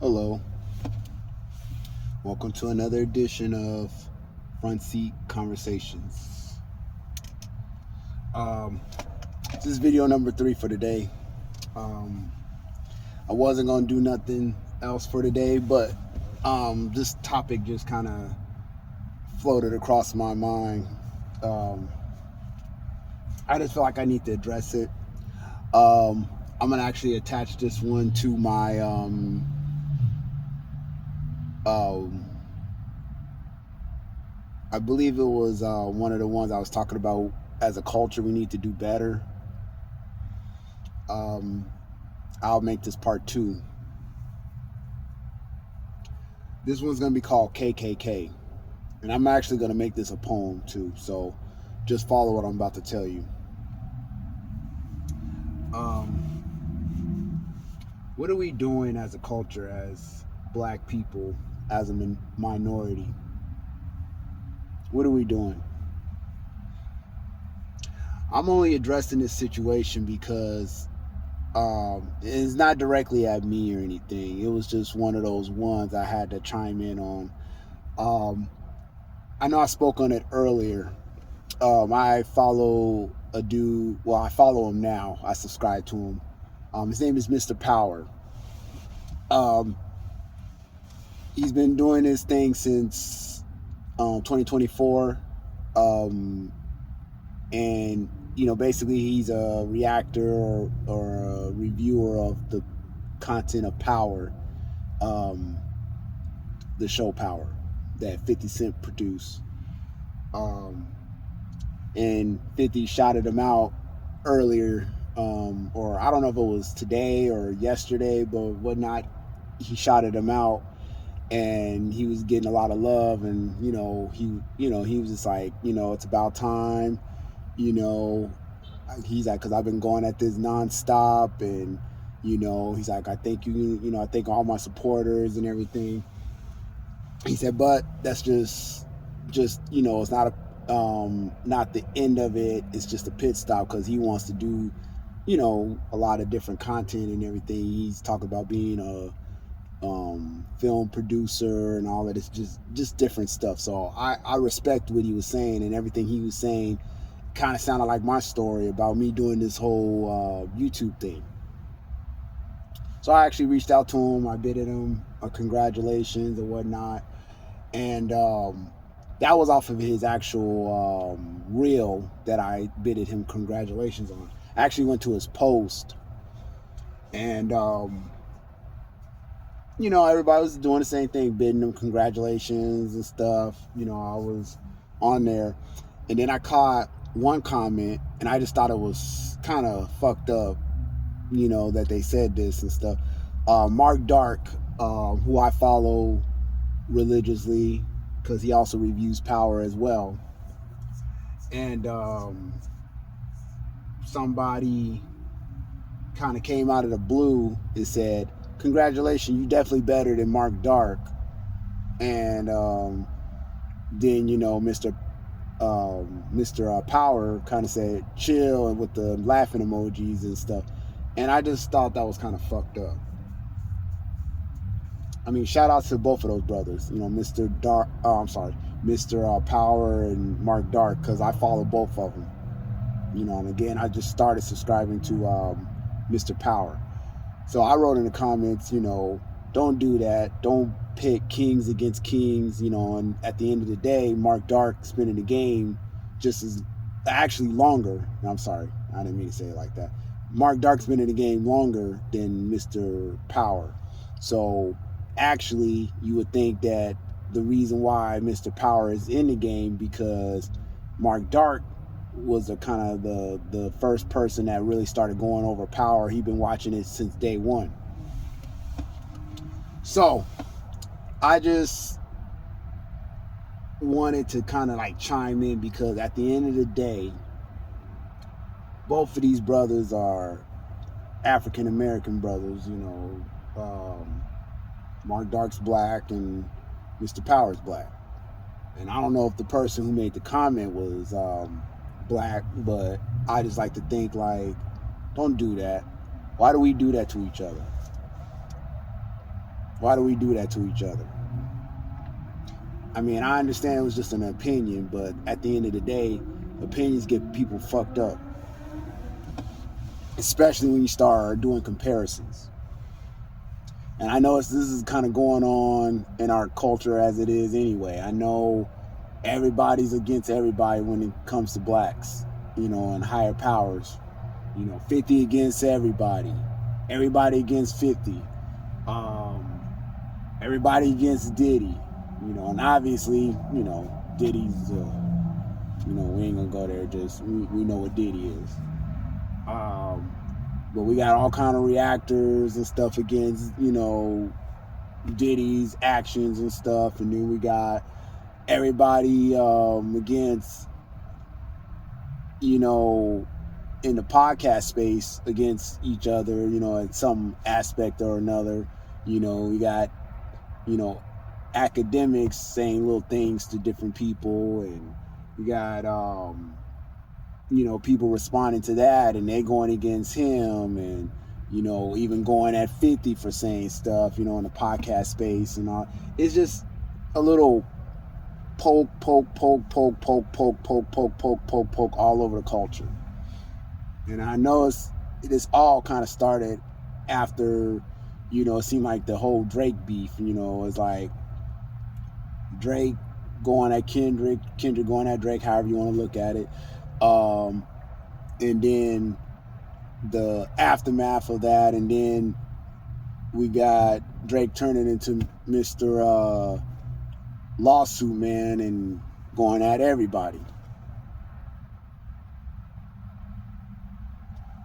Hello, welcome to another edition of Front Seat Conversations. This is video number 3 for today. I wasn't gonna do nothing else for today, but this topic just kind of floated across my mind. I just feel like I need to address it. I'm gonna actually attach this one to my I believe it was one of the ones I was talking about. As a culture, we need to do better. I'll make this part 2. This one's going to be called KKK. And I'm actually going to make this a poem too. So just follow what I'm about to tell you. What are we doing as a culture, as black people, as a minority? What are we doing? I'm only addressing this situation because it's not directly at me or anything. It was just one of those ones I had to chime in on. I know I spoke on it earlier. I follow a dude. Well, I follow him now. I subscribe to him. His name is Mr. Power. He's been doing this thing since 2024. And basically he's a reactor or a reviewer of the content of Power, the show Power that 50 Cent produced. And 50 shouted him out earlier, or I don't know if it was today or yesterday, but whatnot. He shouted him out, and he was getting a lot of love, and he was just like, it's about time. He's like, because I've been going at this nonstop, and he's like, I thank you, I thank all my supporters and everything. He said, but that's just it's not not the end of it. It's just a pit stop, because he wants to do a lot of different content and everything. He's talking about being a film producer and all of this, just different stuff. So I respect what he was saying, and everything he was saying kind of sounded like my story about me doing this whole YouTube thing. So I actually reached out to him. I bidded him a congratulations and whatnot, and that was off of his actual reel that I bidded him congratulations on. I actually went to his post, and everybody was doing the same thing, bidding him congratulations and stuff. I was on there, and then I caught one comment, and I just thought it was kind of fucked up, that they said this and stuff. Mark Dark, who I follow religiously, because he also reviews Power as well, and somebody kind of came out of the blue and said, congratulations, you definitely better than Mark Dark. And then Mr. Power kind of said chill, and with the laughing emojis and stuff. And I just thought that was kind of fucked up. I mean, shout out to both of those brothers, Mr. Power and Mark Dark, because I follow both of them. And again, I just started subscribing to Mr. Power. So I wrote in the comments, don't do that. Don't pit kings against kings, and at the end of the day, Mark Dark spending the game just as actually longer. I'm sorry, I didn't mean to say it like that. Mark Dark's been in the game longer than Mr. Power. So actually, you would think that the reason why Mr. Power is in the game because Mark Dark was the kind of the first person that really started going over Power. He'd been watching it since day one. So I just wanted to kind of like chime in, because at the end of the day, both of these brothers are African American brothers. Mark Dark's black and Mr. Power's black. And I don't know if the person who made the comment was black, but I just like to think, like, don't do that. Why do we do that to each other? Why do we do that to each other? I mean, I understand it was just an opinion, but at the end of the day, opinions get people fucked up. Especially when you start doing comparisons. And I know this is kind of going on in our culture as it is anyway. I know everybody's against everybody when it comes to blacks, and higher powers. 50 against everybody. Everybody against 50. Everybody against Diddy. And obviously, Diddy's, we ain't gonna go there. Just, we know what Diddy is. But we got all kind of reactors and stuff against, Diddy's actions and stuff. And then we got everybody against, in the podcast space against each other, in some aspect or another. We got, academics saying little things to different people, and we got, people responding to that, and they going against him, and, even going at 50 for saying stuff, in the podcast space and all. It's just a little poke all over the culture. And I know it's all kind of started after, it seemed like the whole Drake beef, it's like Drake going at Kendrick going at Drake, however you want to look at it. And then the aftermath of that, and then we got Drake turning into Mr. Lawsuit Man and going at everybody.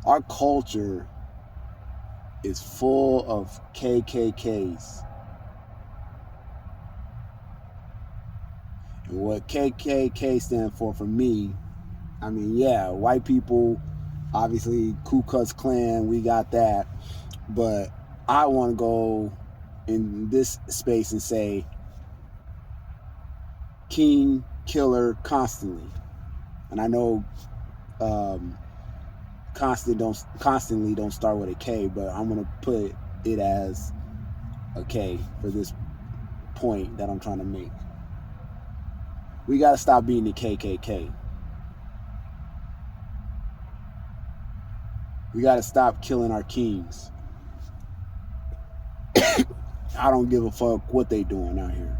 Our culture is full of KKKs. And what KKK stand for me, I mean, yeah, white people, obviously Ku Klux Klan, we got that. But I want to go in this space and say king, killer, constantly. And I know constantly don't start with a K, but I'm going to put it as a K for this point that I'm trying to make. We got to stop being the KKK. We got to stop killing our kings. I don't give a fuck what they doing out here.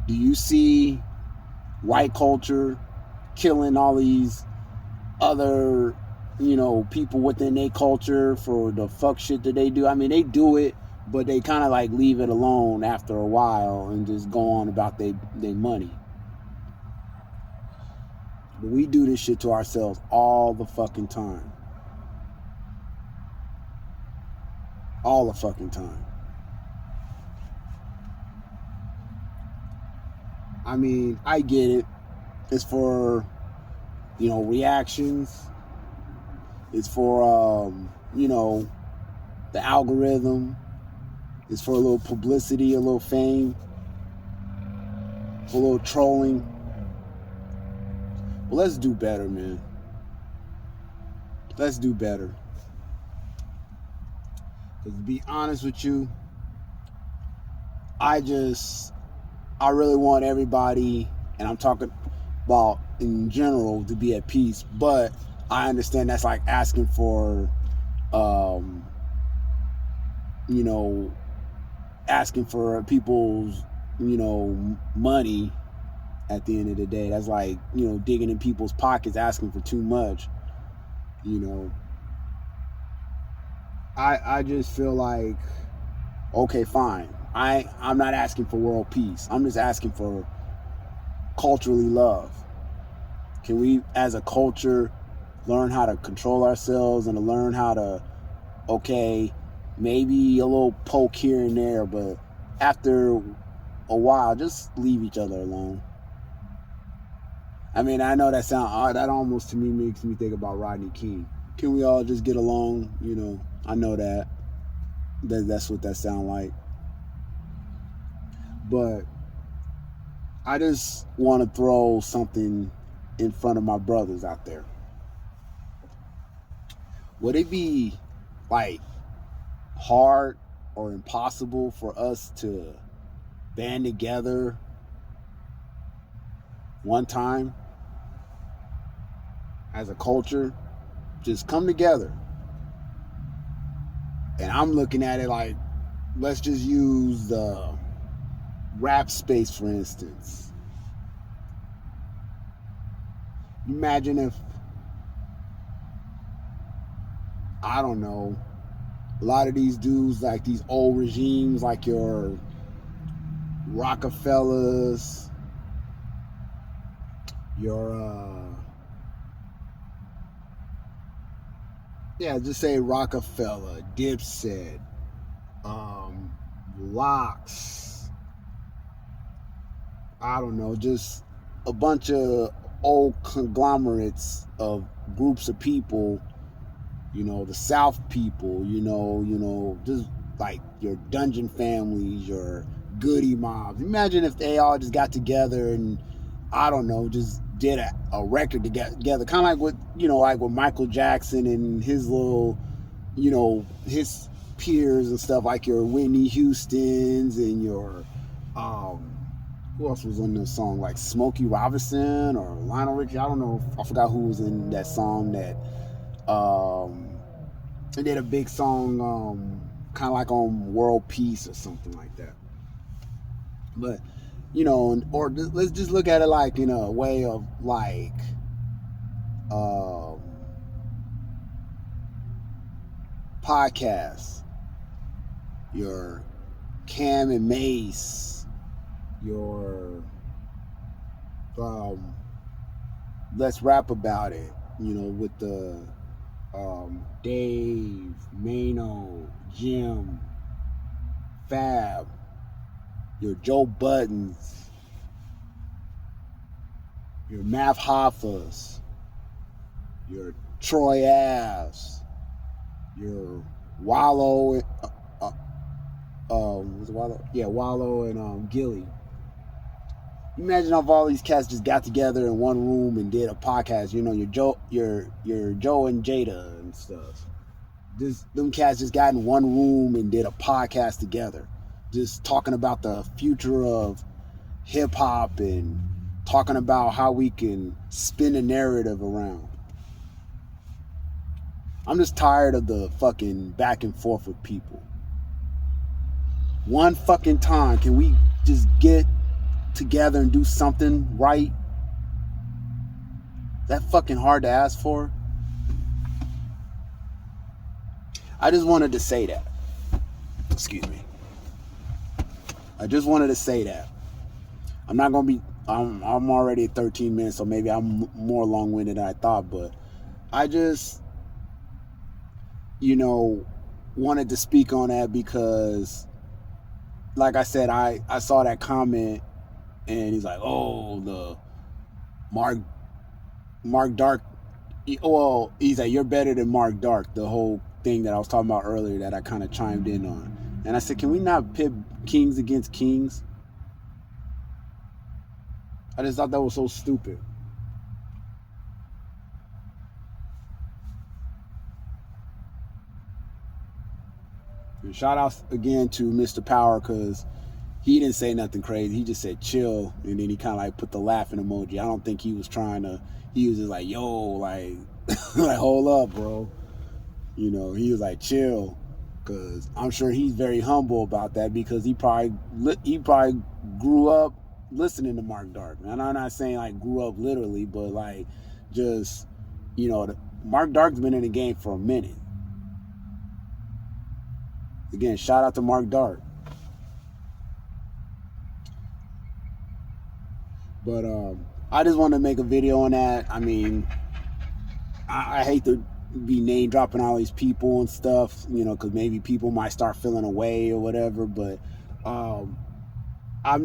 Do you see white culture killing all these other, people within their culture for the fuck shit that they do? I mean, they do it, but they kind of like leave it alone after a while and just go on about their money. But we do this shit to ourselves all the fucking time. All the fucking time. I mean, I get it. It's for, reactions. It's for, the algorithm. It's for a little publicity, a little fame, a little trolling. Well, let's do better, man. Let's do better. Because to be honest with you, I really want everybody, and I'm talking about in general, to be at peace. But I understand that's like asking for, asking for people's, money at the end of the day. That's like, digging in people's pockets, asking for too much. I just feel like, okay, fine. I'm not asking for world peace. I'm just asking for culturally love. Can we, as a culture, learn how to control ourselves and to learn how to, okay, maybe a little poke here and there, but after a while, just leave each other alone. I mean, I know that sounds odd. That almost to me makes me think about Rodney King. Can we all just get along? I know that's what that sounds like. But I just want to throw something in front of my brothers out there. Would it be like hard or impossible for us to band together one time as a culture? Just come together. And I'm looking at it like, let's just use the rap space, for instance. Imagine if, I don't know, a lot of these dudes, like these old regimes, like your Rockefellers, your, just say Rockefeller, Dipset, Locks, I don't know, just a bunch of old conglomerates of groups of people, the South people, just like your dungeon families, your goody mobs. Imagine if they all just got together and, I don't know, just did a record together, kind of like with Michael Jackson and his little, his peers and stuff, like your Whitney Houstons and your, who else was on the song, like Smokey Robinson or Lionel Richie? I don't know, I forgot who was in that song that, they did a big song, kind of like on World Peace or something like that. But, or let's just look at it like in a way of like, podcasts. Your Cam and Mace, your Let's Rap About It, with the Dave, Mano, Jim, Fab, your Joe Buttons, your Math Hoffas, your Troy Ave, your Wallow, was it Wallow? Yeah, Wallow and Gilly. Imagine if all these cats just got together in one room and did a podcast. Your Joe and Jada and stuff. Them cats just got in one room and did a podcast together, just talking about the future of hip hop and talking about how we can spin a narrative around. I'm just tired of the fucking back and forth with people. One fucking time, can we just get together and do something right? That fucking hard to ask for? I just wanted to say that. Excuse me. I just wanted to say that. I'm not gonna be. I'm already at 13 minutes, so maybe I'm more long-winded than I thought. But I just, wanted to speak on that because, like I said, I saw that comment, and he's like, "Oh, the Mark Dark." Well, he's like, "You're better than Mark Dark." The whole thing that I was talking about earlier that I kind of chimed in on, and I said, "Can we not pit kings against kings?" I just thought that was so stupid. And shout out again to Mr. Power, because he didn't say nothing crazy. He just said chill, and then he kind of like put the laughing emoji. I don't think he was trying to. He was just like, "Yo, like, like hold up, bro." He was like, chill, because I'm sure he's very humble about that, because he probably grew up listening to Mark Dark. And I'm not saying like grew up literally, but like just, Mark Dark's been in the game for a minute. Again, shout out to Mark Dark. But I just wanted to make a video on that. I mean, I hate to be name dropping all these people and stuff, because maybe people might start feeling away or whatever. But I'm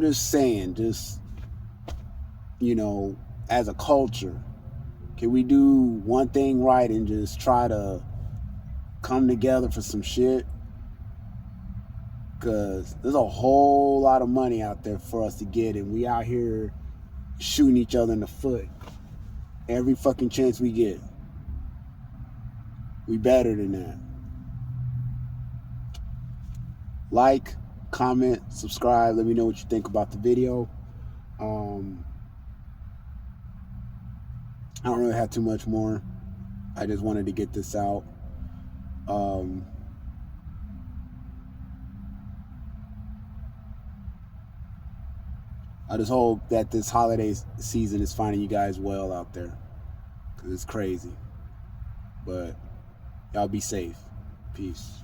just saying, as a culture, can we do one thing right and just try to come together for some shit? Because there's a whole lot of money out there for us to get, and we out here shooting each other in the foot every fucking chance we get. We better than that. Like, comment, subscribe. Let me know what you think about the video. I don't really have too much more. I just wanted to get this out. I just hope that this holiday season is finding you guys well out there, because it's crazy. But y'all be safe. Peace.